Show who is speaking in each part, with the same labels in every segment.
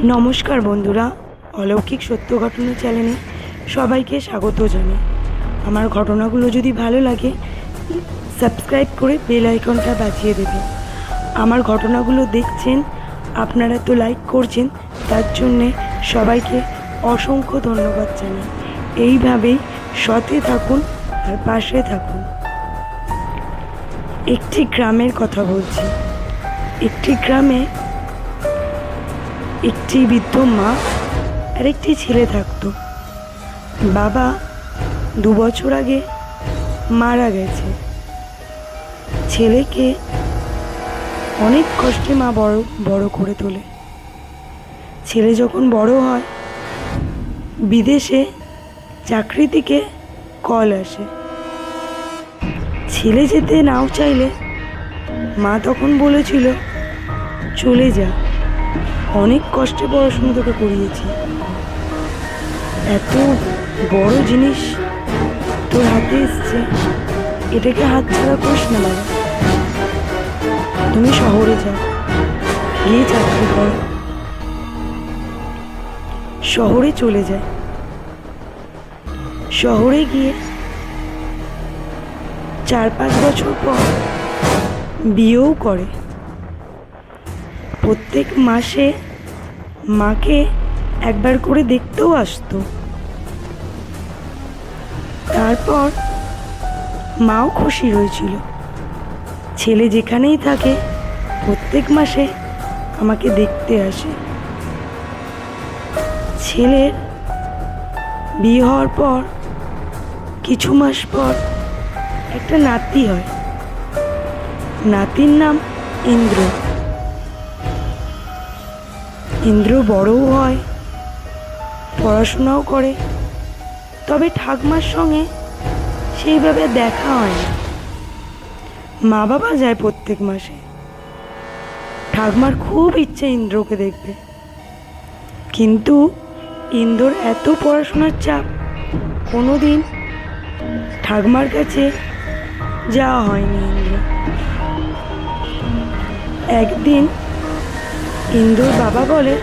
Speaker 1: নমস্কার বন্ধুরা, অলৌকিক সত্য ঘটনা চ্যানেলে সবাইকে স্বাগত জানাই। আমার ঘটনাগুলো যদি ভালো লাগে সাবস্ক্রাইব করে বেল আইকনটা বাজিয়ে দেবেন। আমার ঘটনাগুলো দেখছেন, আপনারা তো লাইক করছেন, তার জন্যে সবাইকে অসংখ্য ধন্যবাদ জানাই। এইভাবেই সাথে থাকুন আর পাশে থাকুন। একটি গ্রামের কথা বলছি। একটি গ্রামে একটি বৃদ্ধ মা আর একটি ছেলে থাকতো। বাবা 2 বছর আগে মারা গেছে। ছেলেকে অনেক কষ্টে মা বড় করে তোলে। ছেলে যখন বড় হয়, বিদেশে চাকরি থেকে কল আসে। ছেলে যেতে নাও চাইলে মা তখন বলেছিল, চলে যা, অনেক কষ্টে পড়াশোনা তোকে করিয়েছি, এত বড় জিনিস তোর হাতে এসছে, এটাকে হাতছাড়া করিস না বাবা, তুমি শহরে যাও, গিয়ে চাকরি করো। শহরে চলে যায়। শহরে গিয়ে 4-5 বছর পর বিয়েও করে। প্রত্যেক মাসে মাকে একবার করে দেখতেও আসতো। তারপর মাও খুশি হয়েছিল, ছেলে যেখানেই থাকে প্রত্যেক মাসে আমাকে দেখতে আসে। ছেলের বিয়ে হওয়ার পর কিছু মাস পর একটা নাতি হয়। নাতির নাম ইন্দ্র। ইন্দ্র বড়ও হয়, পড়াশোনাও করে, তবে ঠাকুমার সঙ্গে সেইভাবে দেখা হয় না। মা বাবা যায় প্রত্যেক মাসে। ঠাকুমার খুব ইচ্ছে ইন্দ্রকে দেখবে, কিন্তু ইন্দ্রর এত পড়াশোনার চাপ, কোনোদিন ঠাকুমার কাছে যাওয়া হয়নি ইন্দ্র। একদিন ইন্দ্রর বাবা বলে,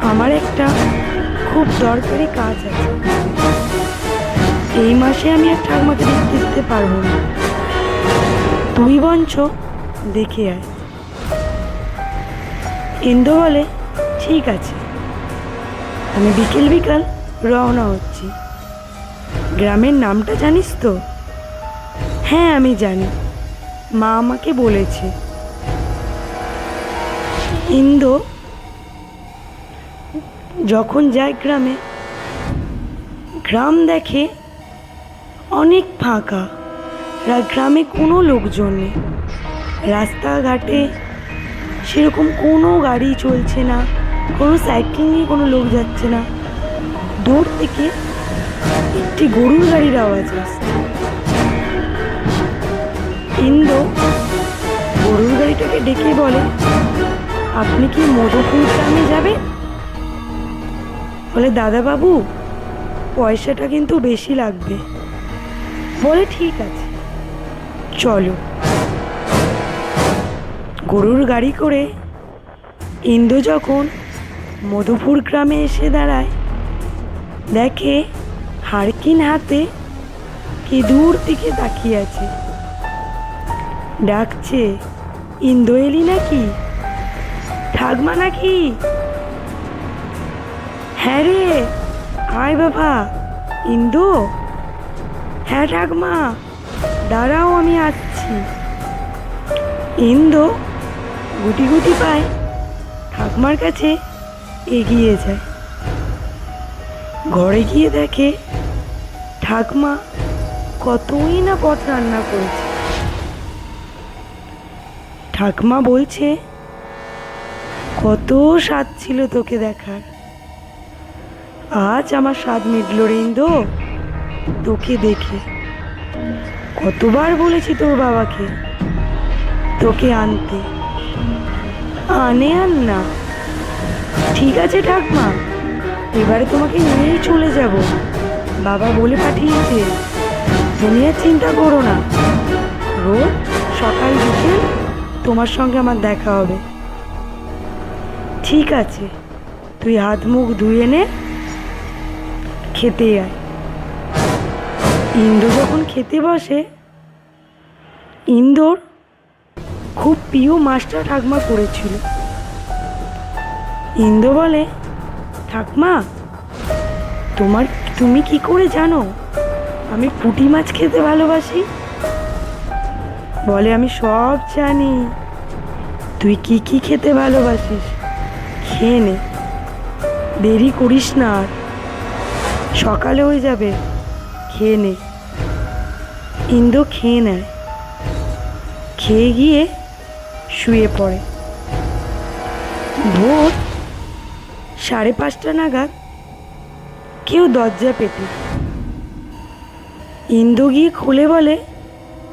Speaker 1: আমার একটা খুব দরকারি কাজ আছে, এই মাসে আমি আর ঠাকুমাকে দেখতে যেতে পারবো না, তুই বঞ্চ দেখে আয়। ইন্দ্র বলে, ঠিক আছে, আমি বিকেল বিকাল রওনা হচ্ছি। গ্রামের নামটা জানিস তো? হ্যাঁ আমি জানি, মা আমাকে বলেছে। ইন্দ্র যখন যায় গ্রামে, গ্রাম দেখে অনেক ফাঁকা, গ্রামে কোনো লোকজন নেই, রাস্তাঘাটে সেরকম কোনো গাড়ি চলছে না, কোনো সাইকেল নিয়ে কোনো লোক যাচ্ছে না। দূর থেকে একটি গরুর গাড়ির আওয়াজ আসছে। ইন্দ্র গরুর গাড়িটাকে ডেকে বলে, আপনি কি মধুপুর গ্রামে যাবেন? বলে, দাদা বাবু, পয়সাটা কিন্তু বেশি লাগবে। বলে, ঠিক আছে চলো। গরুর গাড়ি করে ইন্দ্র যখন মধুপুর গ্রামে এসে দাঁড়ায়, দেখে হারকিন হাতে কি দূর থেকে তাকিয়ে আছে, ডাকছে, ইন্দ্র এলি নাকি? ঠাকমা নাকি? হ্যাঁ রে, আয় বাবা। ইন্দ্র, হ্যাঁ ঠাকমা, দাঁড়াও আমি আসছি। ইন্দ্র গুটি গুটি পায় ঠাকমার কাছে এগিয়ে যায়। ঘরে গিয়ে দেখে ঠাকমা কতই না পথ রান্না করেছে। ঠাকমা বলছে, কত স্বাদ ছিল তোকে দেখার, আজ আমার স্বাদ মিটল রে ইন্দ্র তোকে দেখে। কতবার বলেছি তোর বাবাকে তোকে আনতে, আনে আর না। ঠিক আছে ঠাকমা, এবারে তোমাকে নিয়েই চলে যাব, বাবা বলে পাঠিয়েছে, তুমি আর চিন্তা করো না, রোজ সকাল বিকেল তোমার সঙ্গে আমার দেখা হবে। ঠিক আছে, তুই হাত মুখ ধুয়ে নে, খেতে আয়। ইন্দ্র যখন খেতে বসে, ইন্দোর খুব প্রিয় মাছটা ঠাকমা করেছিল। ইন্দ্র বলে, ঠাকমা, তুমি কি করে জানো আমি পুঁটি মাছ খেতে ভালোবাসি? বলে, আমি সব জানি, তুই কি কি খেতে ভালোবাসিস, খেয়ে নে, দেরি করিস না, আর সকালে হয়ে যাবে, খেয়ে নে। ইন্দ্র খেয়ে নেয়, খেয়ে গিয়ে শুয়ে পড়ে। ভোর 5:30 নাগাদ কেউ দরজা পেতে। ইন্দ্র গিয়ে খুলে বলে,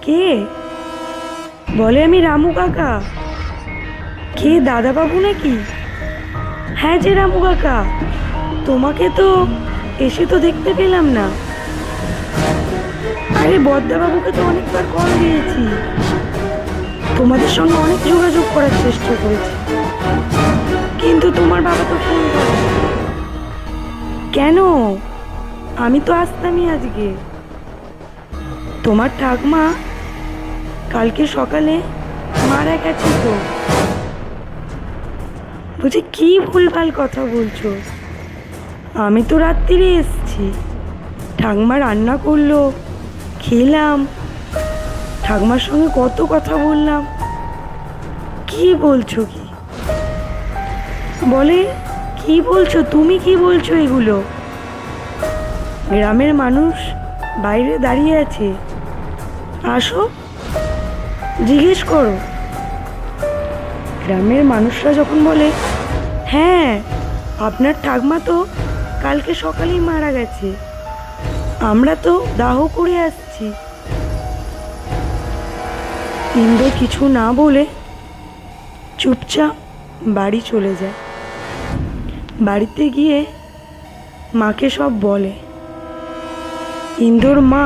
Speaker 1: কে? বলে, আমি রামু কাকা। কে, দাদাবাবু নাকি? হ্যাঁ যে রামু কাকা, তোমাকে তো এসে তো দেখতে পেলাম না। আরে বদ্দাবাবুকে তো অনেকবার কল দিয়েছি, তোমাদের সঙ্গে অনেক যোগাযোগ করার চেষ্টা করেছি, কিন্তু তোমার বাবা তো ফোন করে। কেন? আমি তো আসতামই আজকে। তোমার ঠাকমা কালকে সকালে মারা গেছে তো। বলছি, কি ভুলভাল কথা বলছো? আমি তো রাত্রিরে এসছি, ঠাকমা রান্না করলো, খেলাম, ঠাকমার সঙ্গে কত কথা বললাম। কি বলছো কি? বলে, কি বলছো তুমি, কি বলছো এগুলো? গ্রামের মানুষ বাইরে দাঁড়িয়ে আছে, আসো, জিজ্ঞেস করো। গ্রামের মানুষরা যখন বলে, হ্যাঁ, আপনার ঠাকমা তো কালকে সকালেই মারা গেছে, আমরা তো দাহ করে আসছি। ইন্দ্র কিছু না বলে চুপচাপ বাড়ি চলে যায়। বাড়িতে গিয়ে মাকে সব বলে। ইন্দ্রর মা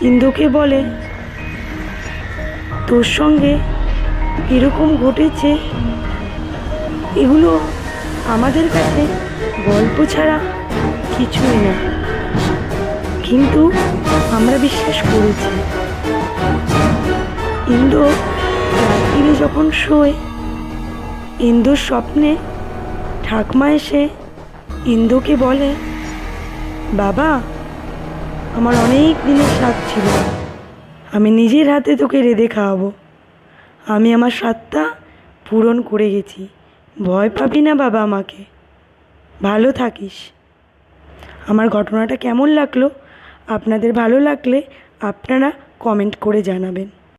Speaker 1: ইন্দ্রকে বলে, তোর সঙ্গে এরকম ঘটেছে, এগুলো আমাদের কাছে গল্প ছাড়া কিছুই না, কিন্তু আমরা বিশ্বাস করেছি। ইন্দ্র রাত্রিরে যখন শোয়, ইন্দ্রর স্বপ্নে ঠাকমা এসে ইন্দ্রকে বলে, বাবা, আমার অনেক দিনের স্বাদ ছিল, আমি নিজের হাতে তোকে রেঁধে খাওয়াবো, আমি আমার স্বাদটা পূরণ করে গেছি, ভয় পাবি না বাবা, আমাকে, ভালো থাকিস। আমার ঘটনাটা কেমন লাগলো আপনাদের ভালো লাগলে আপনারা কমেন্ট করে জানাবেন।